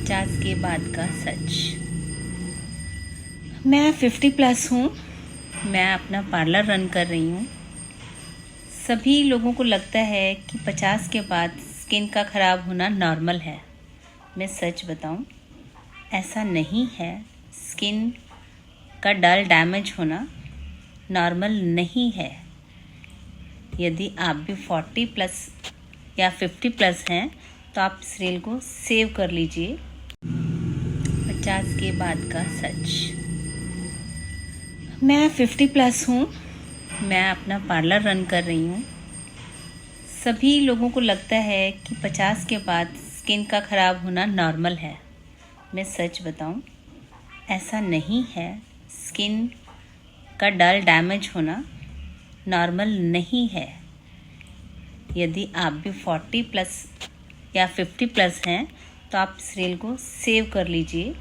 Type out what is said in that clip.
50 के बाद का सच। मैं 50 प्लस हूँ। मैं अपना पार्लर रन कर रही हूँ। सभी लोगों को लगता है कि 50 के बाद स्किन का ख़राब होना नॉर्मल है। मैं सच बताऊँ, ऐसा नहीं है। स्किन का डल डैमेज होना नॉर्मल नहीं है। यदि आप भी 40 प्लस या 50 प्लस हैं तो आप इस रील को सेव कर लीजिए। 50 के बाद का सच। मैं 50 प्लस हूँ। मैं अपना पार्लर रन कर रही हूँ। सभी लोगों को लगता है कि 50 के बाद स्किन का ख़राब होना नॉर्मल है। मैं सच बताऊँ, ऐसा नहीं है। स्किन का डल डैमेज होना नॉर्मल नहीं है। यदि आप भी 40 प्लस या 50 प्लस हैं तो आप इस रील को सेव कर लीजिए।